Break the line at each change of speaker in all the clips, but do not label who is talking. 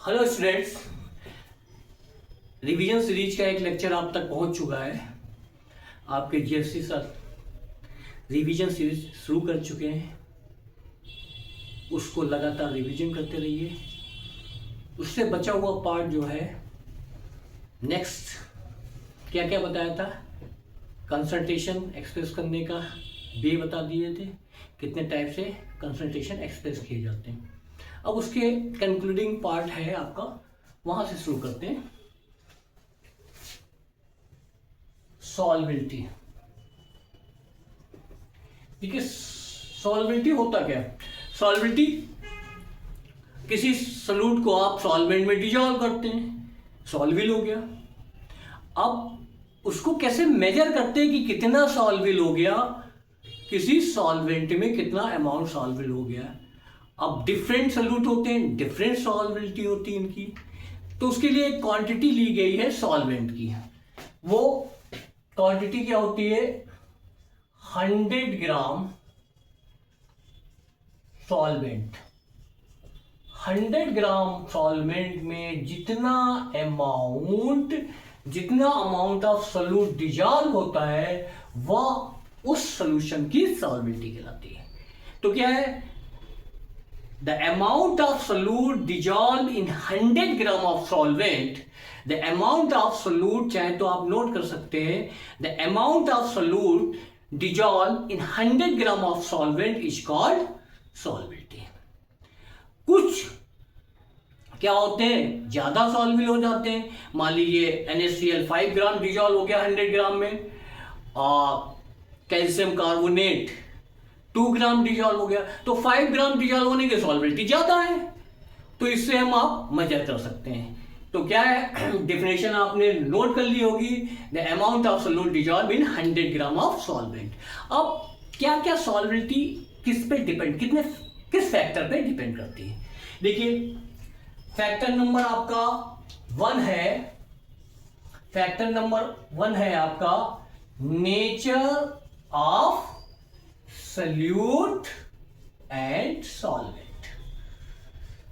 Hello students, revision series का एक lecture आप तक पहुंच चुका है। आपके जीएससी सर रिवीजन सीरीज शुरू कर चुके हैं। उसको लगातार रिवीजन करते रहिए। उससे बचा हुआ पार्ट जो है नेक्स्ट क्या क्या बताया था, कंसंट्रेशन एक्सप्रेस करने का वे बता दिए थे, कितने टाइप से कंसंट्रेशन एक्सप्रेस किए जाते हैं। अब उसके कंक्लूडिंग पार्ट है आपका, वहां से शुरू करते हैं। सॉल्वेबिलिटी। देखिए सॉल्वेबिलिटी होता क्या है। सॉल्वेबिलिटी, किसी सॉल्यूट को आप सॉल्वेंट में डिजॉल्व करते हैं, सॉल्विल हो गया। अब उसको कैसे मेजर करते हैं कि कितना सॉल्विल हो गया, किसी सॉल्वेंट में कितना अमाउंट सॉल्विल हो गया। अब डिफरेंट सॉल्यूट होते हैं, डिफरेंट सॉल्वेबिलिटी होती है इनकी, तो उसके लिए एक क्वांटिटी ली गई है सॉल्वेंट की। वो क्वांटिटी क्या होती है, 100 ग्राम सॉल्वेंट। 100 ग्राम सॉल्वेंट में जितना अमाउंट ऑफ सॉल्यूट डिजॉल्व होता है वह उस सॉल्यूशन की सॉल्वेबिलिटी कहलाती है। तो क्या है, the amount of solute dissolved in 100 gram of solvent, the amount of solute, चाहे तो आप नोट कर सकते हैं, the amount of solute dissolved in 100 gram of solvent is called solubility। कुछ क्या होते हैं, ज्यादा सॉल्विल हो जाते हैं। मान लीजिए NaCl 5 ग्राम डिजॉल्व हो गया 100 ग्राम में, और कैल्शियम कार्बोनेट 2 ग्राम डिजॉल्व हो गया, तो 5 ग्राम डिजॉल्व होने की सॉल्वेबिलिटी ज्यादा है। तो इससे हम आप मेजर कर सकते हैं। तो क्या है, डेफिनेशन आपने नोट कर ली होगी, the amount of solute dissolve in 100 gram of solvent. अब क्या क्या सॉल्वेबिलिटी किस पे डिपेंड, किस फैक्टर पे डिपेंड करती है। देखिए फैक्टर नंबर आपका 1 है, फैक्टर नंबर 1 है आपका nature of solute and solvent.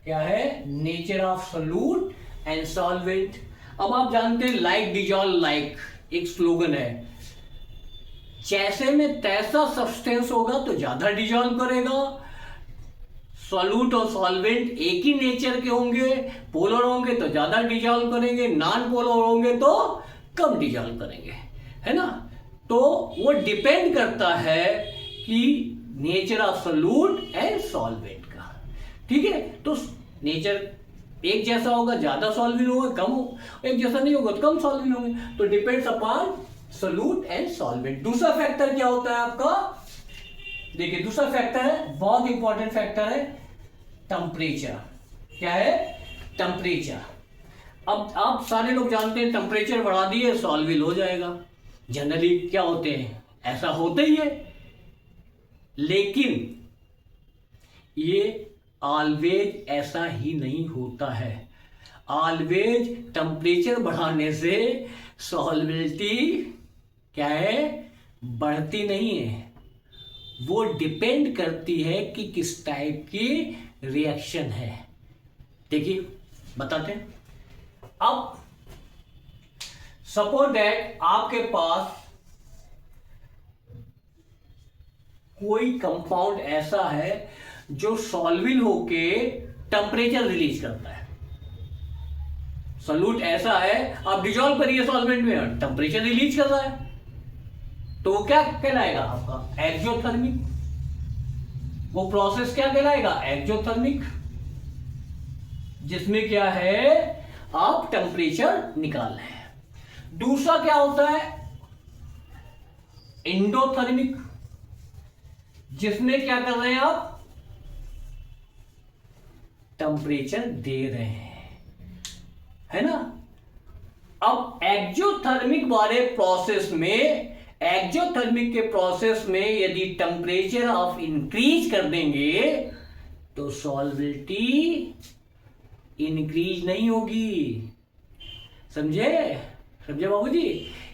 क्या है, nature of solute and solvent. अब आप जानते हैं लाइक डिजॉल्व लाइक, एक स्लोगन है, जैसे में तैसा सब्सटेंस होगा तो ज्यादा डिजॉल्व करेगा। सॉल्यूट और सॉल्वेंट एक ही नेचर के होंगे, पोलर होंगे तो ज्यादा डिजॉल्व करेंगे, नॉन पोलर होंगे तो कम डिजॉल्व करेंगे, है ना। तो वो डिपेंड करता है कि nature of solute and solvent का, ठीक है। तो नेचर एक जैसा होगा, ज्यादा सॉल्विल होगा, कम हो, एक जैसा नहीं होगा तो कम सॉल्विल होंगे। तो depends upon solute and solvent. दूसरा फैक्टर क्या होता है आपका, देखिए दूसरा फैक्टर है, बहुत इंपॉर्टेंट फैक्टर है, टेम्परेचर। क्या है, टेम्परेचर। अब आप सारे लोग जानते हैं टेम्परेचर बढ़ा दिए सॉल्विल हो जाएगा, जनरली क्या होते हैं, ऐसा होता ही है। लेकिन ये ऑलवेज ऐसा ही नहीं होता है। ऑलवेज टेम्परेचर बढ़ाने से सॉल्वेबिलिटी क्या है, बढ़ती नहीं है। वो डिपेंड करती है कि किस टाइप की रिएक्शन है। देखिए बताते हैं। अब सपोज दैट आपके पास कोई कंपाउंड ऐसा है जो सॉल्विल होके टेम्परेचर रिलीज करता है। सॉल्यूट ऐसा है, आप डिजॉल्व करिए सॉल्वेंट में, टेम्परेचर रिलीज कर रहा है, तो वो क्या कहलाएगा आपका, एक्सोथर्मिक। वो प्रोसेस क्या कहलाएगा, एक्सोथर्मिक, जिसमें क्या है, आप टेम्परेचर निकाल रहे हैं। दूसरा क्या होता है, एंडोथर्मिक, जिसमें क्या कर रहे हैं आप, टेम्परेचर दे रहे हैं, है ना। अब एक्सोथर्मिक वाले प्रोसेस में, एक्सोथर्मिक के प्रोसेस में यदि टेम्परेचर आप इंक्रीज कर देंगे तो सॉल्वेबिलिटी इंक्रीज नहीं होगी। समझे बाबूजी,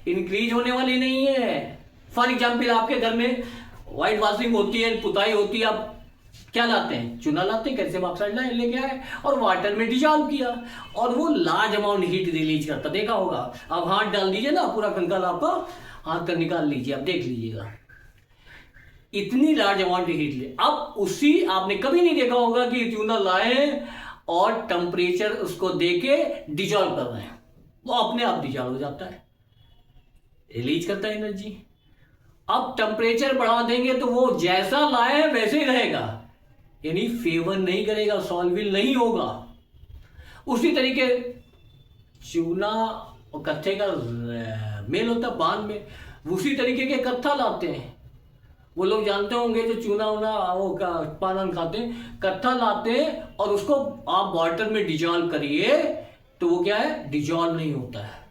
इंक्रीज होने वाली नहीं है। फॉर एग्जाम्पल आपके घर में व्हाइट वॉशिंग होती है, पुताई होती है, आप क्या लाते हैं, चूना लाते हैं, कैल्शियम ऑक्साइड लेके आए और वाटर में डिजॉल्व किया और वो लार्ज अमाउंट हीट रिलीज करता, देखा होगा। अब हाथ डाल दीजिए ना, पूरा कंकाल आपका हाथ का निकाल लीजिए, अब देख लीजिएगा इतनी लार्ज अमाउंट हीट ले। अब उसी आपने कभी नहीं देखा होगा कि चूना लाए और टेम्परेचर उसको देके डिजॉल्व कर रहे हैं, वो अपने आप डिजॉल्व हो जाता है, रिलीज करता है एनर्जी। अब टेम्परेचर बढ़ा देंगे तो वो जैसा लाए वैसे ही रहेगा, यानी फेवर नहीं करेगा, सॉल्विल नहीं होगा। उसी तरीके चूना और कत्थे का मेल होता है बांध में, उसी तरीके के कत्था लाते हैं। वो लोग जानते होंगे जो चूना उना वो पान खाते हैं, कत्था लाते हैं और उसको आप वाटर में डिजॉल्व करिए तो वो क्या है, डिजॉल्व नहीं होता है।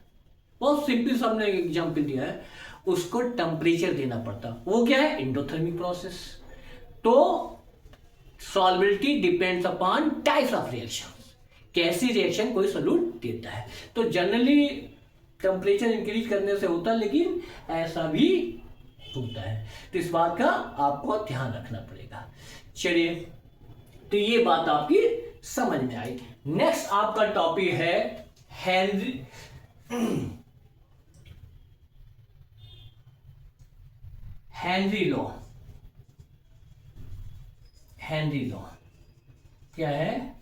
बहुत सिंपल सा हमने एग्जाम्पल दिया है, उसको टेम्परेचर देना पड़ता, वो क्या है, एंडोथर्मिक प्रोसेस। तो solubility depends upon types of reaction, कैसी रिएक्शन कोई सोल्यूट देता है। तो जनरली टेम्परेचर इंक्रीज करने से होता है, लेकिन ऐसा भी होता है, तो इस बात का आपको ध्यान रखना पड़ेगा। चलिए, तो ये बात आपकी समझ में आई। नेक्स्ट आपका टॉपिक है Henry Henry law. Henry law क्या है,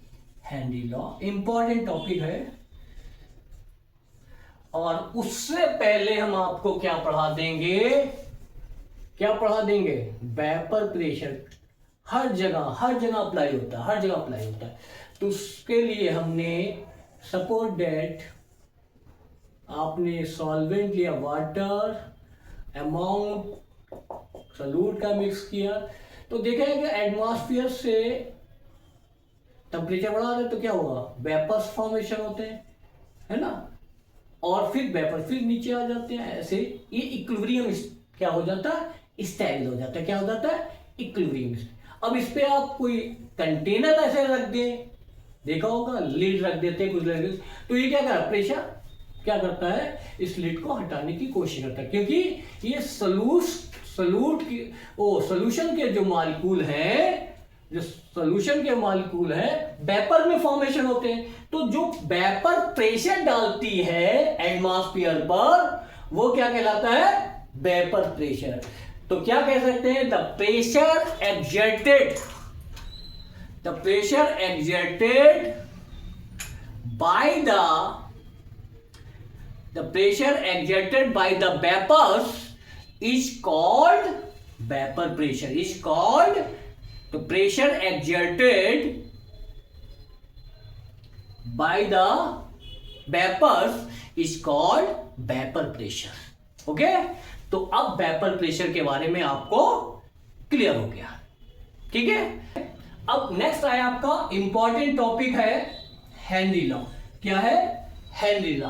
हेनरी लॉ इंपॉर्टेंट टॉपिक है। और उससे पहले हम आपको क्या पढ़ा देंगे, क्या पढ़ा देंगे, वेपर प्रेशर हर जगह अप्लाई होता है, हर जगह अप्लाई होता है। तो उसके लिए हमने सपोज दैट आपने सॉल्वेंट लिया, वाटर अमाउंट सॉल्यूट का मिक्स किया, तो देखा है कि एटमॉस्फेयर से टेम्परेचर बढ़ा रहे तो क्या होगा, वेपर्स फॉर्मेशन होते हैं, है ना, और फिर वेपर फिर नीचे आ जाते हैं। ऐसे ये इक्विलिब्रियम क्या हो जाता है, स्टेबल हो जाता है। क्या हो जाता है, इक्विलिब्रियम। अब इस पे आप कोई कंटेनर ऐसे रख दें, देखा होगा लिड रख देते हैं कुछ रख देते, तो ये क्या कर प्रेशर क्या करता है, इस लिड को हटाने की कोशिश करता है, क्योंकि ये सोल्यूशन के जो मॉलिक्यूल है, जो सोल्यूशन के मॉलिक्यूल है वेपर में फॉर्मेशन होते हैं। तो जो वेपर प्रेशर डालती है एटमॉस्फेयर पर, वो क्या कहलाता है, वेपर प्रेशर। तो क्या कह सकते हैं, the pressure exerted by the pressure exerted by the vapors is called vapor pressure, is called the pressure exerted by the vapors is called vapor pressure. Okay, तो अब वेपर प्रेशर के बारे में आपको क्लियर हो गया, ठीक है। अब नेक्स्ट आया आपका इंपॉर्टेंट टॉपिक है हेनरी लॉ। क्या है, Henry law,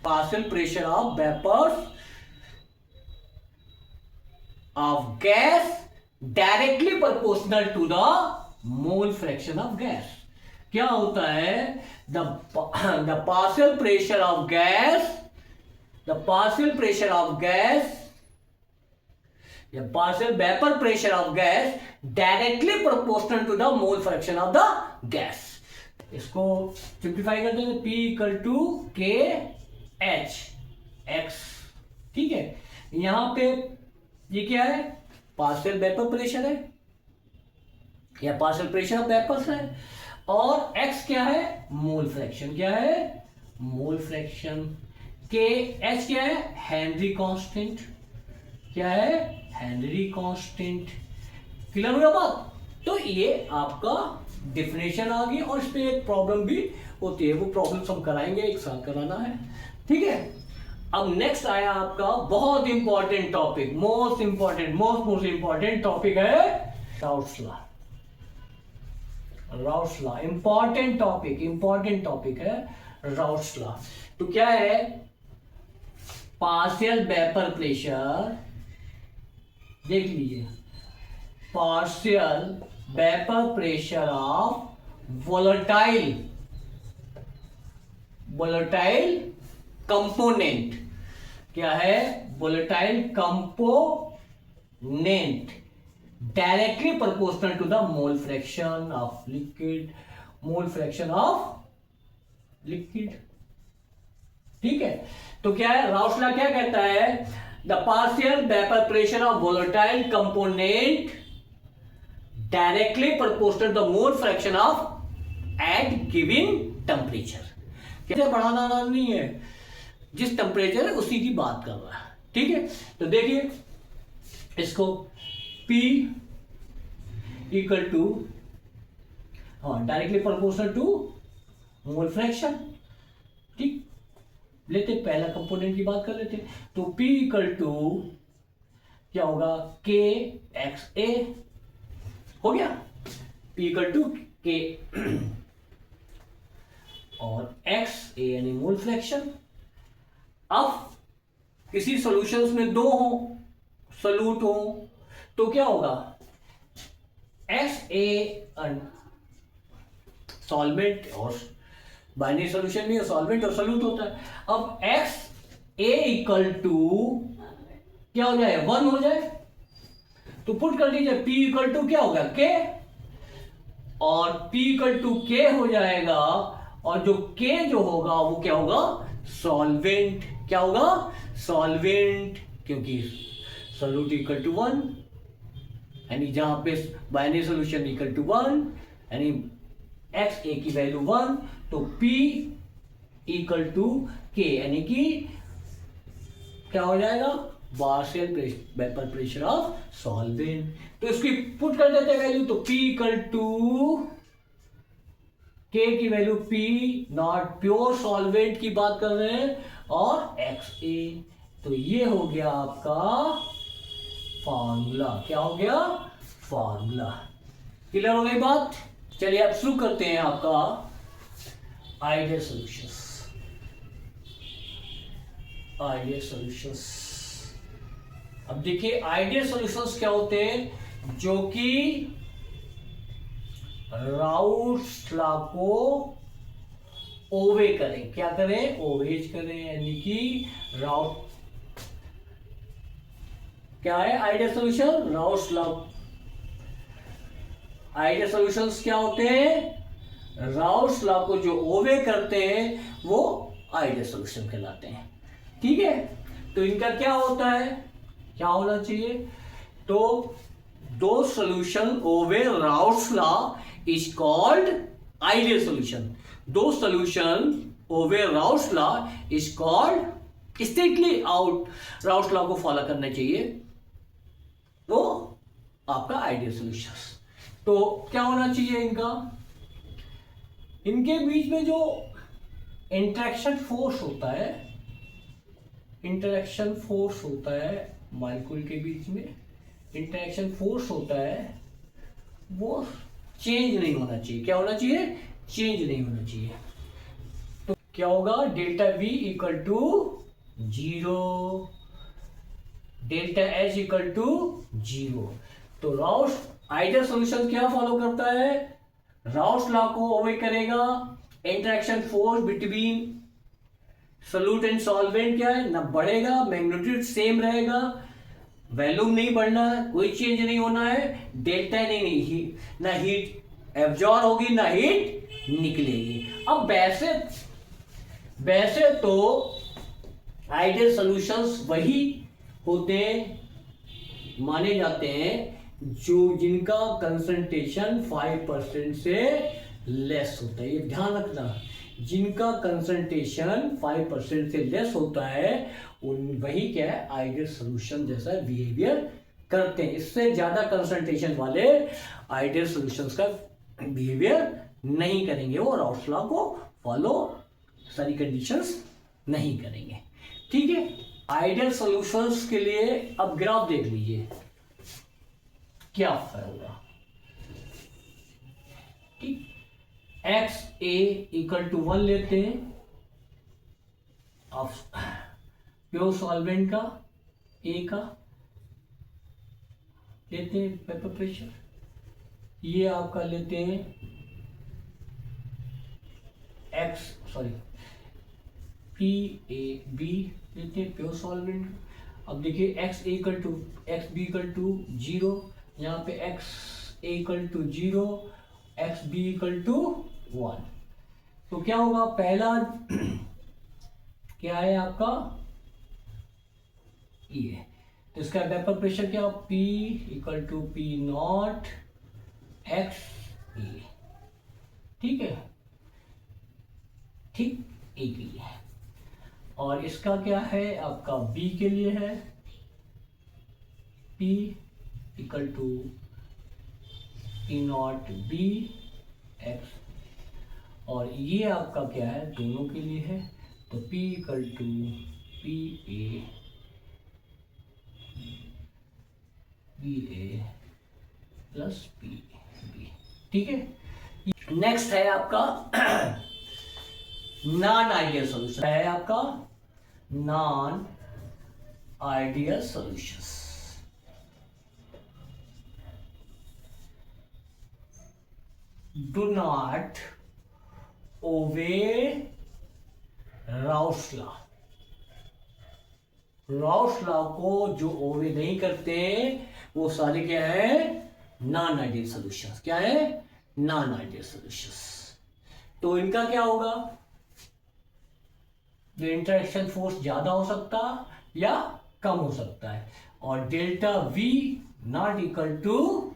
partial pressure of vapours of gas directly proportional to the mole fraction of gas. क्या होता है, the partial pressure of gas, the partial pressure of gas, the partial vapor pressure of gas directly proportional to the mole fraction of the gas। इसको simplify कर देंगे, P equal to के H x, ठीक है। यहां पे ये क्या है, पार्शियल वेपर प्रेशर है या पार्शियल प्रेशर ऑफ वेपर्स है, और x क्या है, मोल फ्रैक्शन। क्या है, मोल फ्रैक्शन। के एच क्या है, हेनरी कांस्टेंट। क्या है, हेनरी कांस्टेंट। क्लियर हुआ बात। तो ये आपका डेफिनेशन आ गई, और इस पे एक प्रॉब्लम भी होती है, वो प्रॉब्लम हम कराएंगे, एक साल कराना है, ठीक है। अब नेक्स्ट आया आपका बहुत important topic, most important topic है Raoult's law. Raoult's law important topic है राउट्स लॉ। तो क्या है, पार्शियल वेपर प्रेशर, देख लीजिए, partial vapour pressure of volatile component. क्या है, volatile component directly proportional to the mole fraction of liquid, mole fraction of liquid. ठीक है, तो क्या है, राउस लॉ क्या कहता है, the partial vapour pressure of volatile component directly proportional to the mole fraction of at given temperature. कैसे बढ़ाना नहीं है, जिस टेम्परेचर है उसी की बात कर रहा है। ठीक है, तो देखिए इसको P इक्वल टू, हाँ, directly proportional to mole fraction. ठीक, लेते पहला कंपोनेंट की बात कर लेते, तो P इक्वल टू क्या होगा, K एक्स ए हो गया, P इक्वल टू K और एक्स ए यानी मोल फ्रैक्शन। अब किसी सॉल्यूशंस में दो हो, सॉल्यूट हो, तो क्या होगा, एक्स ए सॉल्वेंट और बाइनरी सॉल्यूशन में सॉल्वेंट और सॉल्यूट होता है। अब एक्स ए इक्वल टू क्या हो जाए, 1 हो जाए, तो पुट कर दीजिए P इक्वल टू क्या होगा, K, और P इक्वल टू K हो जाएगा, और जो K जो होगा वो क्या होगा, सॉल्वेंट। क्या होगा, सॉल्वेंट, क्योंकि सॉल्यूट इक्वल टू 1, यानी जहां पे बाइनरी सॉल्यूशन इक्वल टू 1, यानी एक्स ए की वैल्यू 1, तो P इक्वल टू K, यानी कि क्या हो जाएगा, partial vapour pressure of solvent. तो इसकी पुट कर देते हैं वैल्यू, तो P इक्वल टू K की value P not pure solvent की बात कर रहे हैं, और एक्स ए, तो ये हो गया आपका फॉर्मूला। क्या हो गया, फॉर्मूला। क्लियर हो गई बात। चलिए अब शुरू करते हैं आपका आइडियल सॉल्यूशंस। आइडियल सॉल्यूशंस, अब देखिए आइडियल सॉल्यूशंस क्या होते हैं, जो कि राउस लॉ को ओवे करें। क्या करें, ओवेज करें, यानी कि राउस क्या है, ideal solution, Rouse law. Ideal solutions क्या होते हैं, राउस लॉ को जो ओवे करते हैं वो आइडियल सॉल्यूशन कहलाते हैं। ठीक है, तो इनका क्या होता है, क्या होना चाहिए, तो दो solution obey Raoult's law is called ideal solution. दो solution over Raoult's law is called strictly out Raoult's law को फॉलो करना चाहिए, वो आपका आइडियल सॉल्यूशन। तो क्या होना चाहिए इनका, इनके बीच में जो इंटरेक्शन फोर्स होता है, इंटरेक्शन फोर्स होता है मॉलिक्यूल के बीच में, इंटरेक्शन फोर्स होता है, वो चेंज नहीं होना चाहिए। क्या होना चाहिए, चेंज नहीं होना चाहिए। तो क्या होगा, delta V equal to 0, delta H equal to 0। तो राउस आइडियल सॉल्यूशन क्या फॉलो करता है, राउस लॉ को ओवे करेगा, interaction force between solute and solvent क्या है, ना बढ़ेगा, मैग्नीट्यूड सेम रहेगा, वैल्यूम नहीं बढ़ना है, कोई चेंज नहीं होना है, डेल्टा नहीं, ना हीट एब्जॉर्ब होगी ना हीट निकलेगी। अब वैसे तो आइडियल सॉल्यूशंस वही होते माने जाते हैं जो जिनका कंसंट्रेशन 5% से लेस होता है। ये ध्यान रखना, जिनका कंसंट्रेशन 5% से लेस होता है उन वही क्या है, आइडियल सॉल्यूशन जैसा बिहेवियर करते हैं। इससे ज्यादा कंसंट्रेशन वाले आइडियल सॉल्यूशंस का बिहेवियर नहीं करेंगे, वो राउल्ट्स लॉ को फॉलो सारी कंडीशंस नहीं करेंगे। ठीक है, आइडियल सॉल्यूशंस के लिए अब ग्राफ देख लीजिए क्या होगा। ठीक, एक्स ए इक्वल टू 1 लेते हैं, अब प्योर सॉल्वेंट का ए का लेते हैं वेपर प्रेशर, ये आपका लेते हैं पी ए बी लेते हैं प्योर सॉल्वेंट। अब देखिए एक्स बी इक्वल टू 0, यहाँ पे x a equal to 0, X B equal to 1। तो क्या होगा, पहला क्या है आपका ये, तो इसका वेपर प्रेशर क्या, P equal to P naught X A, ठीक है, ठीक ए के लिए। और इसका क्या है आपका B के लिए है P equal to P naught B X, और ये आपका क्या है दोनों के लिए है, तो P equal to P A B A plus P B, ठीक है। नेक्स्ट है आपका नॉन आइडियल सॉल्यूशन, है आपका non ideal solutions. Do not obey Rouse law. Rouse law को जो ओबे नहीं करते वो सारे क्या है, नॉन आइडियल सॉल्यूशंस। क्या है, नॉन आइडियल सॉल्यूशंस। तो इनका क्या होगा, जो इंटरेक्शन फोर्स ज्यादा हो सकता या कम हो सकता है, और delta V not equal to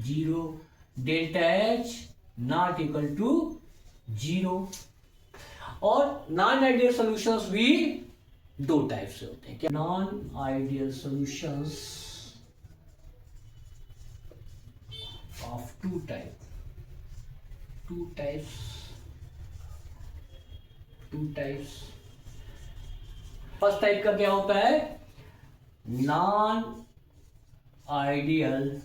0, delta H not equal to 0। और नॉन आइडियल सॉल्यूशंस भी दो टाइप से होते हैं। क्या, non ideal solutions of two types. First type का क्या होता है, non ideal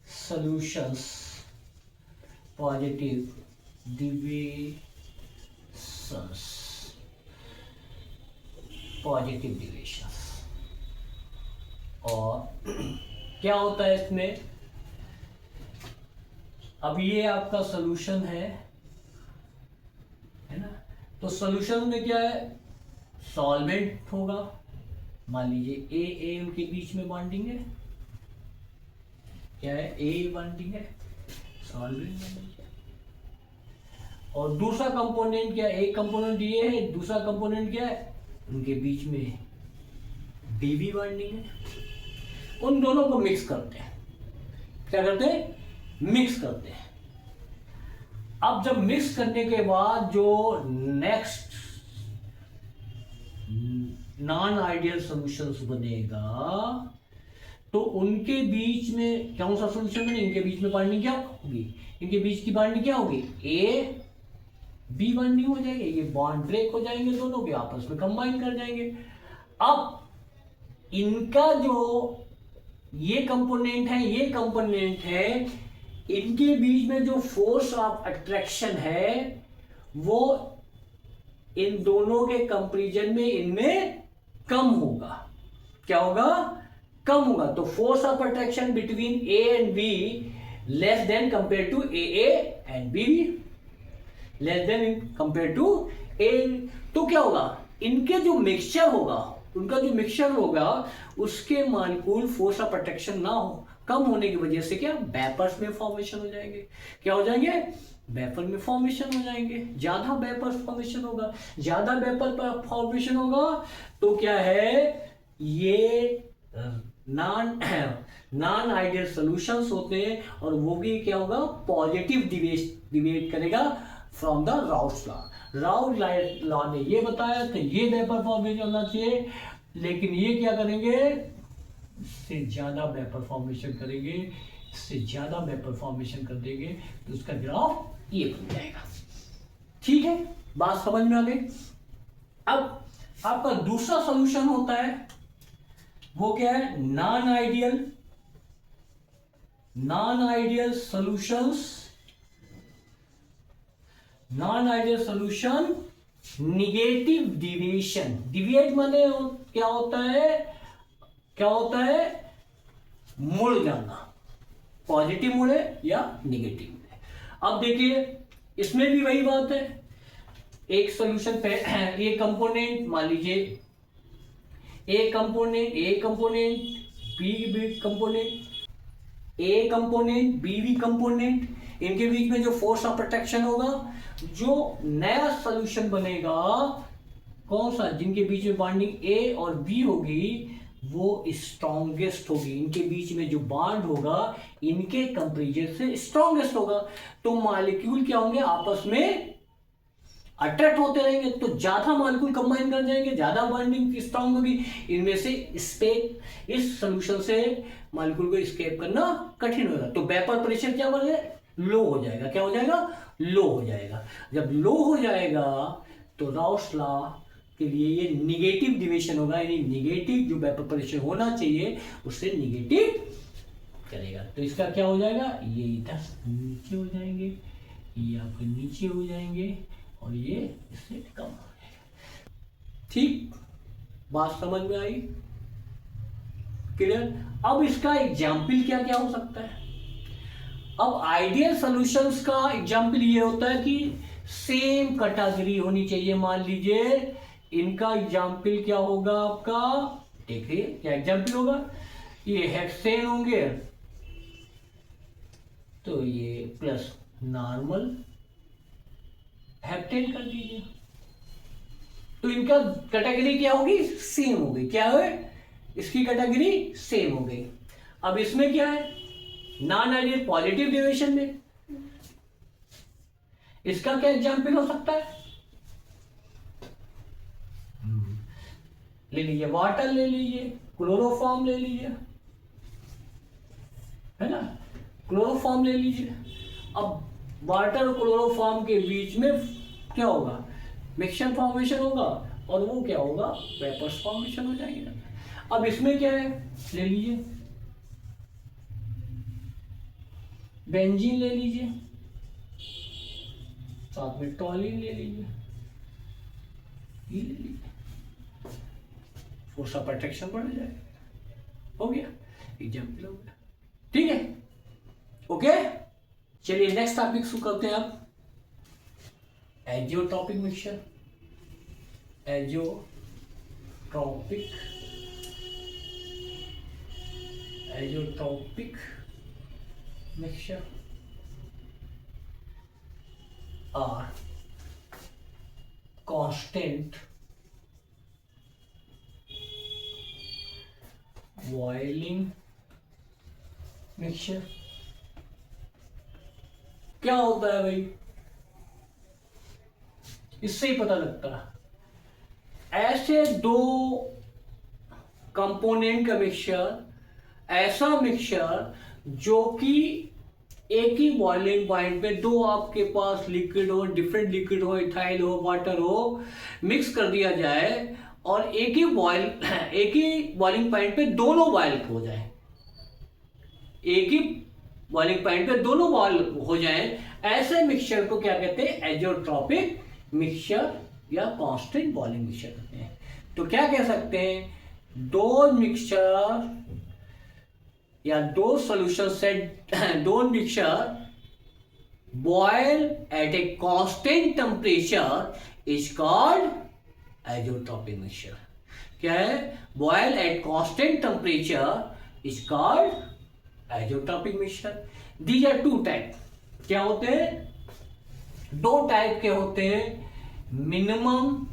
solutions positive deviations, और क्या होता है इसमें, अब ये आपका सॉल्यूशन है ना, तो सॉल्यूशन में क्या है, सॉल्वेंट होगा, मान लीजिए ए उनके बीच में बॉन्डिंग है, क्या है, ए बॉन्डिंग है, सॉल्वेंट बॉन्डिंग है। और दूसरा कंपोनेंट क्या है, एक कंपोनेंट ये है, दूसरा कंपोनेंट क्या है, उनके बीच में बीबी बॉन्डिंग है। उन दोनों को मिक्स करते हैं, क्या करते हैं, मिक्स करते हैं। अब जब मिक्स करने के बाद जो नेक्स्ट नॉन आइडियल सॉल्यूशंस बनेगा, तो उनके बीच में कौन सा सॉल्यूशन बने, इनके बीच में बॉन्डिंग क्या होगी, इनके बीच की बॉन्डिंग क्या होगी, ए बी बॉन्डिंग हो जाएगी, ये बॉन्ड ब्रेक हो जाएंगे, दोनों के आपस में कंबाइन कर जाएंगे। अब इनका जो ये कंपोनेंट है, ये कंपोनेंट है, इनके बीच में जो फोर्स ऑफ अट्रैक्शन है वो इन दोनों के कंपैरिजन में इनमें कम होगा। क्या होगा, कम होगा। तो force of attraction between A and B less than compare to A and B, less than compare to A. तो क्या होगा, इनके जो मिक्सचर होगा, उनका जो मिक्सचर होगा उसके मालिक्यूल फोर्स ऑफ अट्रैक्शन ना हो, कम होने की वजह से क्या, वेपर्स में फॉर्मेशन हो जाएंगे। क्या हो जाएंगे, वेपर में फॉर्मेशन हो जाएंगे। ज्यादा वेपर फॉर्मेशन होगा, ज्यादा वेपर फॉर्मेशन होगा तो क्या है, ये नॉन आइडियल सॉल्यूशंस होते हैं, और वो भी क्या होगा, पॉजिटिव डिविएट करेगा from the Rouse law. Rouse law ने ये बताया था ये वेपर फॉर्मेशन होना चाहिए, लेकिन ये क्या करेंगे, इससे ज्यादा वेपर फॉर्मेशन करेंगे, इससे ज्यादा वेपर फॉर्मेशन कर देंगे, तो उसका ग्राफ ये बन जाएगा। ठीक है, बात समझ में आ गई। अब आपका दूसरा सॉल्यूशन होता है, वो क्या है, non ideal solution negative deviation. Deviate माने क्या होता है, मुड़ जाना, पॉजिटिव मुड़े या निगेटिव मुड़े। अब देखिए इसमें भी वही बात है, एक सॉल्यूशन पे ये कंपोनेंट मान लीजिए A component B component, A component B component, इनके बीच में जो फोर्स ऑफ प्रोटेक्शन होगा, जो नया सॉल्यूशन बनेगा कौन सा, जिनके बीच में बॉन्डिंग ए और बी होगी वो स्ट्रॉन्गेस्ट होगी, इनके बीच में जो बॉन्ड होगा इनके कंपेरिजन से स्ट्रॉन्गेस्ट होगा। तो मॉलिक्यूल क्या होंगे, आपस में अट्रैक्ट होते रहेंगे, तो ज्यादा मॉलिक्यूल कंबाइन कर जाएंगे, ज्यादा बॉन्डिंग स्ट्रॉन्ग होगी, इनमें से स्पेक इस सोल्यूशन से मॉलिक्यूल को स्केप करना कठिन होगा। तो वेपर प्रेशर क्या बढ़ जाए, लो हो जाएगा। क्या हो जाएगा, लो हो जाएगा। जब लो हो जाएगा तो राउस लॉ के लिए ये निगेटिव डिविएशन होगा, यानी निगेटिव जो वेपर प्रेशर होना चाहिए उससे निगेटिव करेगा। तो इसका क्या हो जाएगा, ये इधर नीचे हो जाएंगे, ये आपके नीचे हो जाएंगे और ये इससे कम हो जाएगा। ठीक, बात समझ में आई, क्लियर। अब इसका एग्जाम्पल क्या क्या हो सकता है। अब आइडियल सॉल्यूशंस का एग्जाम्पल ये होता है कि सेम कैटेगरी होनी चाहिए। मान लीजिए इनका एग्जाम्पल क्या होगा आपका, देखिए क्या एग्जाम्पल होगा, ये हेक्सेन होंगे तो ये प्लस नॉर्मल हेप्टेन कर दीजिए, तो इनका कैटेगरी क्या होगी, सेम हो गई। क्या है, इसकी कैटेगरी सेम हो गई। अब इसमें क्या है, नॉन आइडियल पॉजिटिव डिविएशन में इसका क्या एग्जाम्पल हो सकता है, ले लीजिए वाटर, ले लीजिए क्लोरोफॉर्म, ले लीजिए, है ना, क्लोरोफॉर्म ले लीजिए। अब वाटर और क्लोरोफॉर्म के बीच में क्या होगा, मिक्सचर फॉर्मेशन होगा और वो क्या होगा, वेपर्स फॉर्मेशन हो जाएंगे। अब इसमें क्या है, ले लीजिए बेंजीन, ले लीजिए साथ में टॉलिन, ले लीजिए, ये ले लीजिए, फोर्स ऑफ प्रोटेक्शन बढ़ जाएगा। हो गया, एग्जाम्पल हो गया। ठीक है, ओके। चलिए नेक्स्ट टॉपिक शुरू करते हैं। अब azeotropic mixture, azeotropic mixture are constant boiling mixture. क्या होता है भाई, इससे ही पता लगता है। ऐसे दो कंपोनेंट का मिक्सचर, ऐसा मिक्सचर जो कि एक ही बॉइलिंग पॉइंट पे दो आपके पास लिक्विड हो, डिफरेंट लिक्विड हो, इथाइल हो, वाटर हो, मिक्स कर दिया जाए और एक ही बॉइलिंग पॉइंट पे दोनों बॉइल हो जाए, एक ही बॉइलिंग पॉइंट पे दोनों बॉइल हो जाए, ऐसे मिक्सचर को क्या कहते हैं, एजियोट्रॉपिक मिक्सचर या कांस्टेंट बॉइलिंग मिक्सचर कहते हैं। तो क्या कह सकते हैं, दो मिक्सचर या दो सॉल्यूशन सेट, दो mixture boil at a constant temperature is called azeotropic mixture. क्या है, boil at constant temperature is called azeotropic mixture. These are two type. क्या होते हैं, दो टाइप के होते हैं, minimum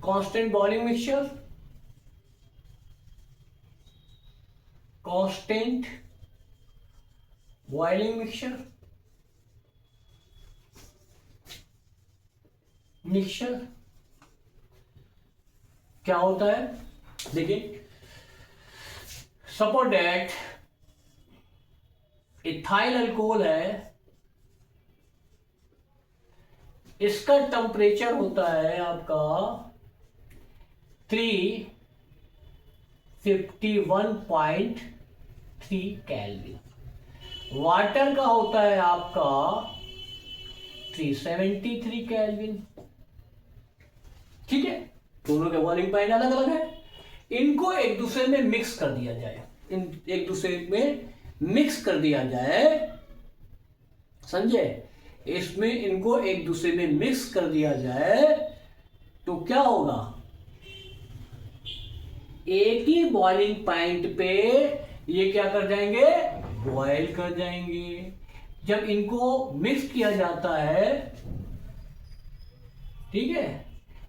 constant boiling mixture, constant boiling mixture क्या होता है, देखिए सपोज दैट इथाइल अल्कोहल है, इसका टेम्परेचर होता है आपका 351.3 केल्विन। वाटर का होता है आपका 373 केल्विन। ठीक है, दोनों के बॉइलिंग पॉइंट अलग अलग है। इनको एक दूसरे में मिक्स कर दिया जाए, एक दूसरे में मिक्स कर दिया जाए, समझे, इसमें इनको एक दूसरे में मिक्स कर दिया जाए तो क्या होगा, एक ही बॉइलिंग पॉइंट पे ये क्या कर जाएंगे, बॉयल कर जाएंगे। जब इनको मिक्स किया जाता है, ठीक है,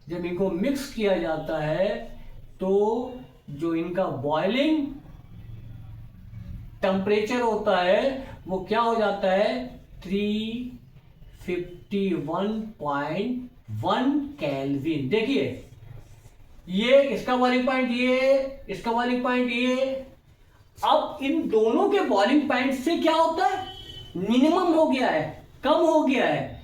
जब इनको मिक्स किया जाता है तो जो इनका बॉइलिंग टेम्परेचर होता है वो क्या हो जाता है, 351.1 केल्विन। देखिए ये इसका बॉइलिंग पॉइंट, ये इसका बॉइलिंग पॉइंट, ये अब इन दोनों के बॉइलिंग पॉइंट से क्या होता है, मिनिमम हो गया है, कम हो गया है।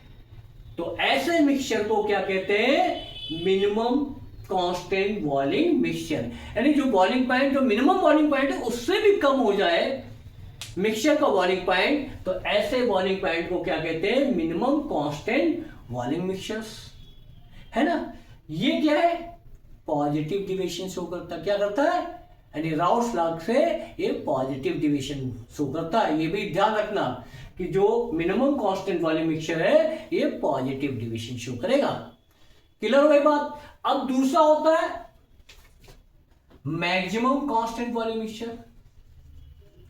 तो ऐसे मिक्सचर को क्या कहते हैं, मिनिमम कांस्टेंट बॉइलिंग मिक्सचर। यानी जो बॉइलिंग पॉइंट, जो मिनिमम बॉइलिंग पॉइंट है उससे भी कम हो जाए मिक्सचर का बॉइलिंग पॉइंट, तो ऐसे बॉइलिंग पॉइंट को क्या कहते हैं, मिनिमम कांस्टेंट बॉइलिंग मिक्सचर्स, है ना। ये क्या है, पॉजिटिव डिविएशन शो करता है। क्या करता है, यानी राउल्ट्स लॉ से ये पॉजिटिव डिविएशन शो करता है। ये भी ध्यान रखना कि जो मिनिमम कांस्टेंट वॉल्यूम मिक्सचर है ये पॉजिटिव डिविएशन शो करेगा। क्लियर हो गई बात। अब दूसरा होता है मैक्सिमम कांस्टेंट वॉल्यूम मिक्सचर।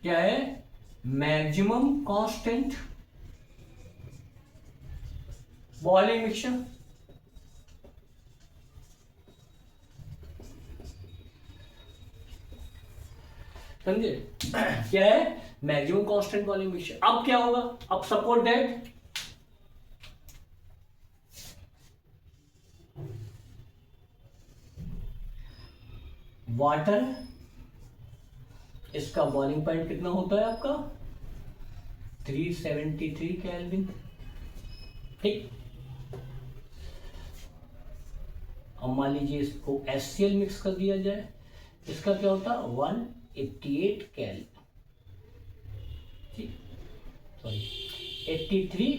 क्या है, मैक्सिमम कांस्टेंट वॉल्यूम मिक्सचर। समझे, क्या है, मैक्सिमम कांस्टेंट वॉल्यूम मिक्सचर। अब क्या होगा, अब सपोज दैट वाटर, इसका बॉइलिंग पॉइंट कितना होता है आपका, 373 केल्विन, ठीक। अब मान लीजिए इसको HCl मिक्स कर दिया जाए, इसका क्या होता है, 188 केल्विन, ठीक, सॉरी 83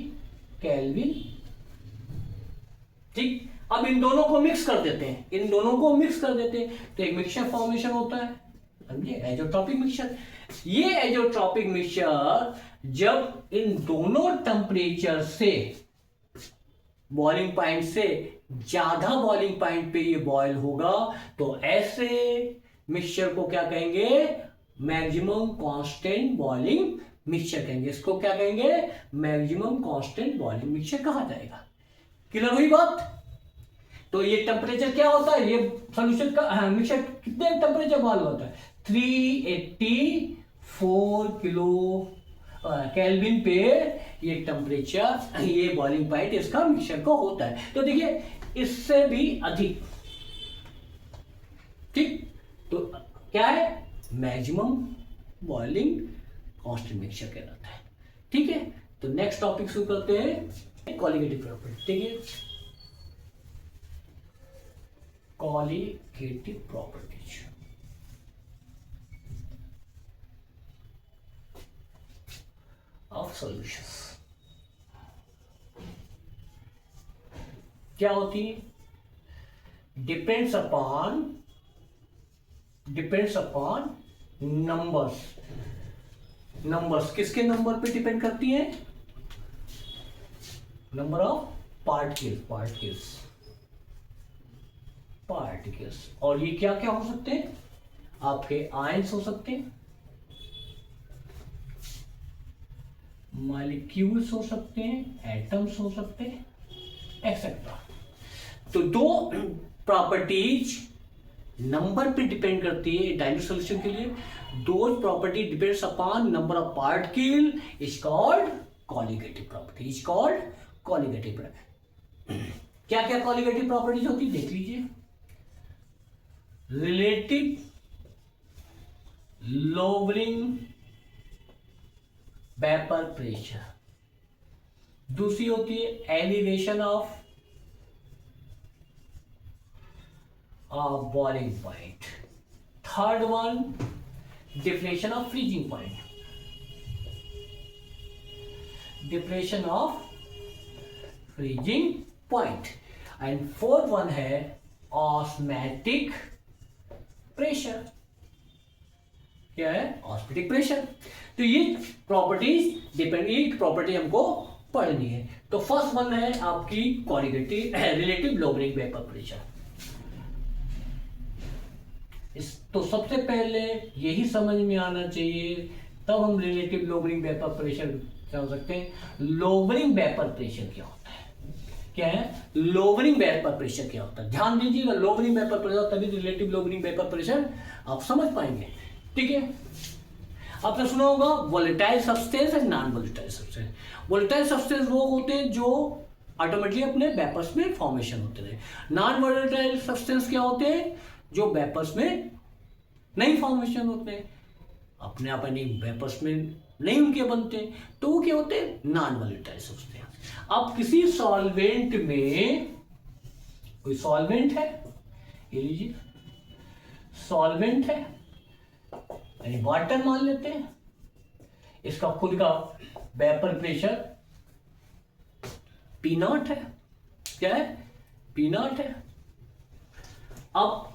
केल्विन, ठीक। अब इन दोनों को मिक्स कर देते हैं, इन दोनों को मिक्स कर देते हैं तो एक मिक्सचर फॉर्मेशन होता है, समझे, एजोट्रॉपिक मिक्सचर। ये एजोट्रॉपिक मिक्सचर जब इन दोनों टेम्परेचर से, बॉइलिंग पॉइंट से ज्यादा बॉइलिंग पॉइंट पे ये बॉयल होगा तो ऐसे मिक्सचर को क्या कहेंगे, मैक्सिमम कांस्टेंट बॉइलिंग मिक्सचर कहेंगे। इसको क्या कहेंगे, मैक्सिमम कांस्टेंट बॉइलिंग मिक्सचर कहा जाएगा। क्लियर हुई बात। तो ये टेम्परेचर क्या होता है, ये सॉल्यूशन का मिक्सचर कितने टेम्परेचर बॉयल होता है, 384 किलो केल्विन पे ये टेम्परेचर, ये बॉइलिंग पॉइंट इसका मिक्सचर का होता है। तो देखिए इससे भी अधिक, ठीक, तो क्या है, मैक्सिमम बॉइलिंग कांस्टेंट मिक्सचर कहलाता है, ठीक है। तो नेक्स्ट टॉपिक शुरू करते हैं, कॉलिगेटिव प्रॉपर्टी। देखिए कॉलिगेटिव प्रॉपर्टीज, ऑफ सॉल्यूशंस क्या होती है, डिपेंड्स अपॉन नंबर्स किसके नंबर पे डिपेंड करती है, नंबर ऑफ पार्टिकल्स। और ये क्या क्या हो सकते हैं, आपके आयंस हो सकते हैं, मॉलिक्यूल्स हो सकते हैं, एटम्स हो सकते हैं, एक्सेट्रा। तो दो प्रॉपर्टीज नंबर पे डिपेंड करती है डाइल्यूट सॉल्यूशन के लिए। दो property depends upon number of particle is called colligative property, क्या क्या कॉलिगेटिव प्रॉपर्टीज होती है देख लीजिए। रिलेटिव लोअरिंग वेपर प्रेशर, दूसरी होती है elevation of boiling point, third one depression of freezing point, and fourth one है ऑस्मैटिक प्रेशर। क्या है, ऑस्मैटिक प्रेशर। तो ये प्रॉपर्टीज डिपेंड, एक प्रॉपर्टी हमको पढ़नी है। तो फर्स्ट वन है आपकी qualitative relative lowering vapour pressure. तो सबसे पहले यही समझ में आना चाहिए, तब हम रिलेटिव लोअरिंग वेपर प्रेशर क्या हो सकते हैं। लोअरिंग वेपर प्रेशर क्या होता है, क्या है लोअरिंग वेपर प्रेशर क्या होता है, ध्यान दीजिएगा। लोअरिंग वेपर प्रेशर तभी रिलेटिव लोअरिंग वेपर प्रेशर आप समझ पाएंगे। ठीक है, आपने सुना होगा volatile substance and non volatile substance. Volatile substance वो होते हैं जो ऑटोमेटिकली अपने वेपर्स में फॉर्मेशन होते रहे। नॉन वोलेटाइल सब्सटेंस क्या होते हैं, जो वेपर्स में नहीं फॉर्मेशन होते हैं, अपने आप नहीं वेपर्स में नहीं उनके बनते, तो वो क्या होते हैं, नॉन वोलेटाइल सब्सटेंस। अब किसी सॉल्वेंट में, कोई सॉल्वेंट है, ये लीजिए सॉल्वेंट है यानी वाटर मान लेते हैं, इसका खुद का वेपर प्रेशर पी नॉट है। क्या है, पी नॉट है। अब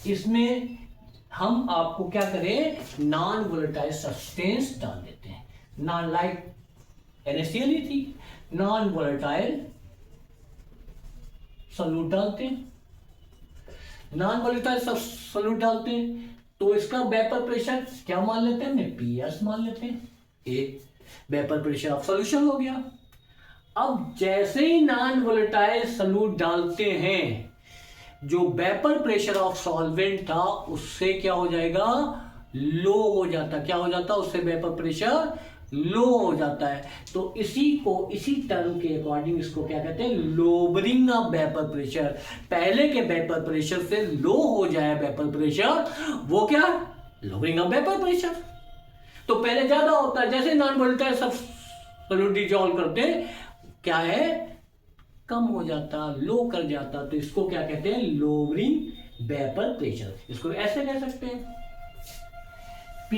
इसमें हम आपको क्या करें, नॉन वोलेटाइल सब्सटेंस डाल देते हैं। नॉन लाइक NaCl ही थी, नॉन वोलेटाइल सॉल्यूट डालते हैं, नॉन वोलेटाइल सॉल्यूट डालते हैं, तो इसका वेपर प्रेशर क्या मान लेते हैं, हमने PS मान लेते हैं। एक वेपर प्रेशर ऑफ सॉल्यूशन हो गया। अब जैसे ही नॉन वोलेटाइल सॉल्यूट डालते हैं, जो वेपर प्रेशर ऑफ सॉल्वेंट था उससे क्या हो जाएगा, लो हो जाता। क्या हो जाता, उससे वेपर प्रेशर लो हो जाता है। तो इसी टर्म के अकॉर्डिंग इसको क्या कहते हैं, लोअरिंग ऑफ वेपर प्रेशर। पहले के वेपर प्रेशर से लो हो जाए वेपर प्रेशर, वो क्या, लोअरिंग ऑफ वेपर प्रेशर। तो पहले ज्यादा होता है, जैसे नॉन वोलेटाइल सॉल्यूट डिसॉल्व करते क्या है, कम हो जाता, लो कर जाता। तो इसको क्या कहते हैं, लोअरिंग वेपर प्रेशर। इसको ऐसे कह सकते हैं P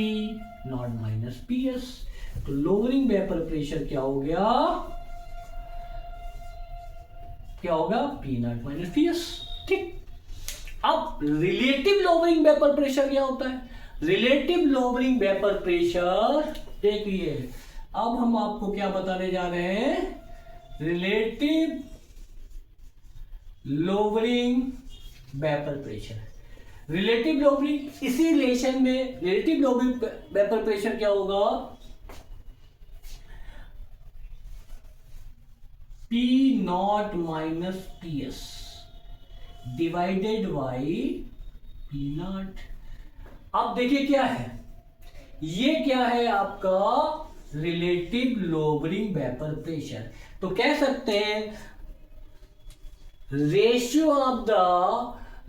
नॉट माइनस PS। तो लोअरिंग वेपर प्रेशर क्या हो गया, क्या होगा, P नॉट माइनस PS। ठीक, अब रिलेटिव लोअरिंग वेपर प्रेशर क्या होता है। रिलेटिव लोअरिंग वेपर प्रेशर देखिए, अब हम आपको क्या बताने जा रहे हैं, relative lowering vapour pressure. Relative lowering, इसी रिलेशन में रिलेटिव लोअरिंग वेपर प्रेशर क्या होगा, P not minus PS divided by P not. अब देखिए क्या है, ये क्या है आपका रिलेटिव लोअरिंग वेपर प्रेशर। तो कह सकते हैं ratio of the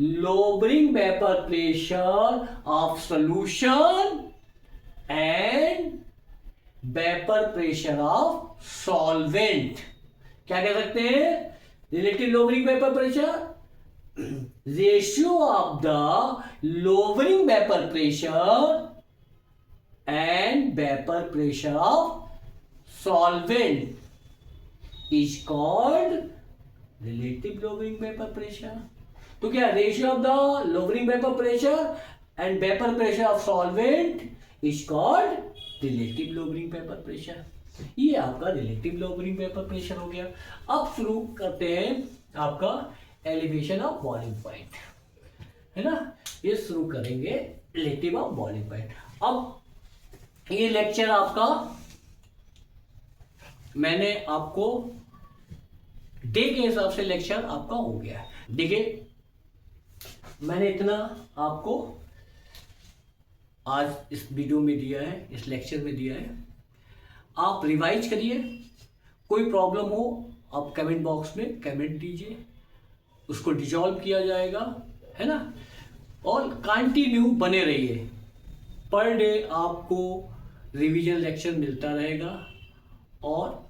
lowering vapour pressure of solution and vapour pressure of solvent. क्या कह सकते हैं, relative lowering vapour pressure, ratio of the lowering vapour pressure and vapour pressure of solvent is called relative lowering vapour pressure. तो क्या, ratio of the lowering vapour pressure and vapour pressure of solvent is called relative lowering vapour pressure. ये आपका relative lowering vapour pressure हो गया। अब शुरू करते हैं आपका एलिवेशन ऑफ बॉइलिंग पॉइंट, है ना, ये शुरू करेंगे रिलेटिव ऑफ बॉइलिंग पॉइंट। अब ये लेक्चर आपका मैंने आपको डे के हिसाब से लेक्चर आपका हो गया है। देखिए मैंने इतना आपको आज इस वीडियो में दिया है, इस लेक्चर में दिया है। आप रिवाइज करिए, कोई प्रॉब्लम हो आप कमेंट बॉक्स में कमेंट दीजिए, उसको डिसॉल्व किया जाएगा, है ना। और कंटिन्यू बने रहिए, पर डे आपको रिवीजन लेक्चर मिलता रहेगा। और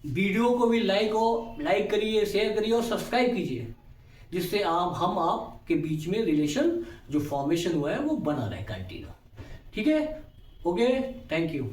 वीडियो को भी लाइक करिए, शेयर करिए और सब्सक्राइब कीजिए, जिससे हम आपके बीच में रिलेशन जो फॉर्मेशन हुआ है वो बना रहे कंटिन्यू। ठीक है, ओके, थैंक यू।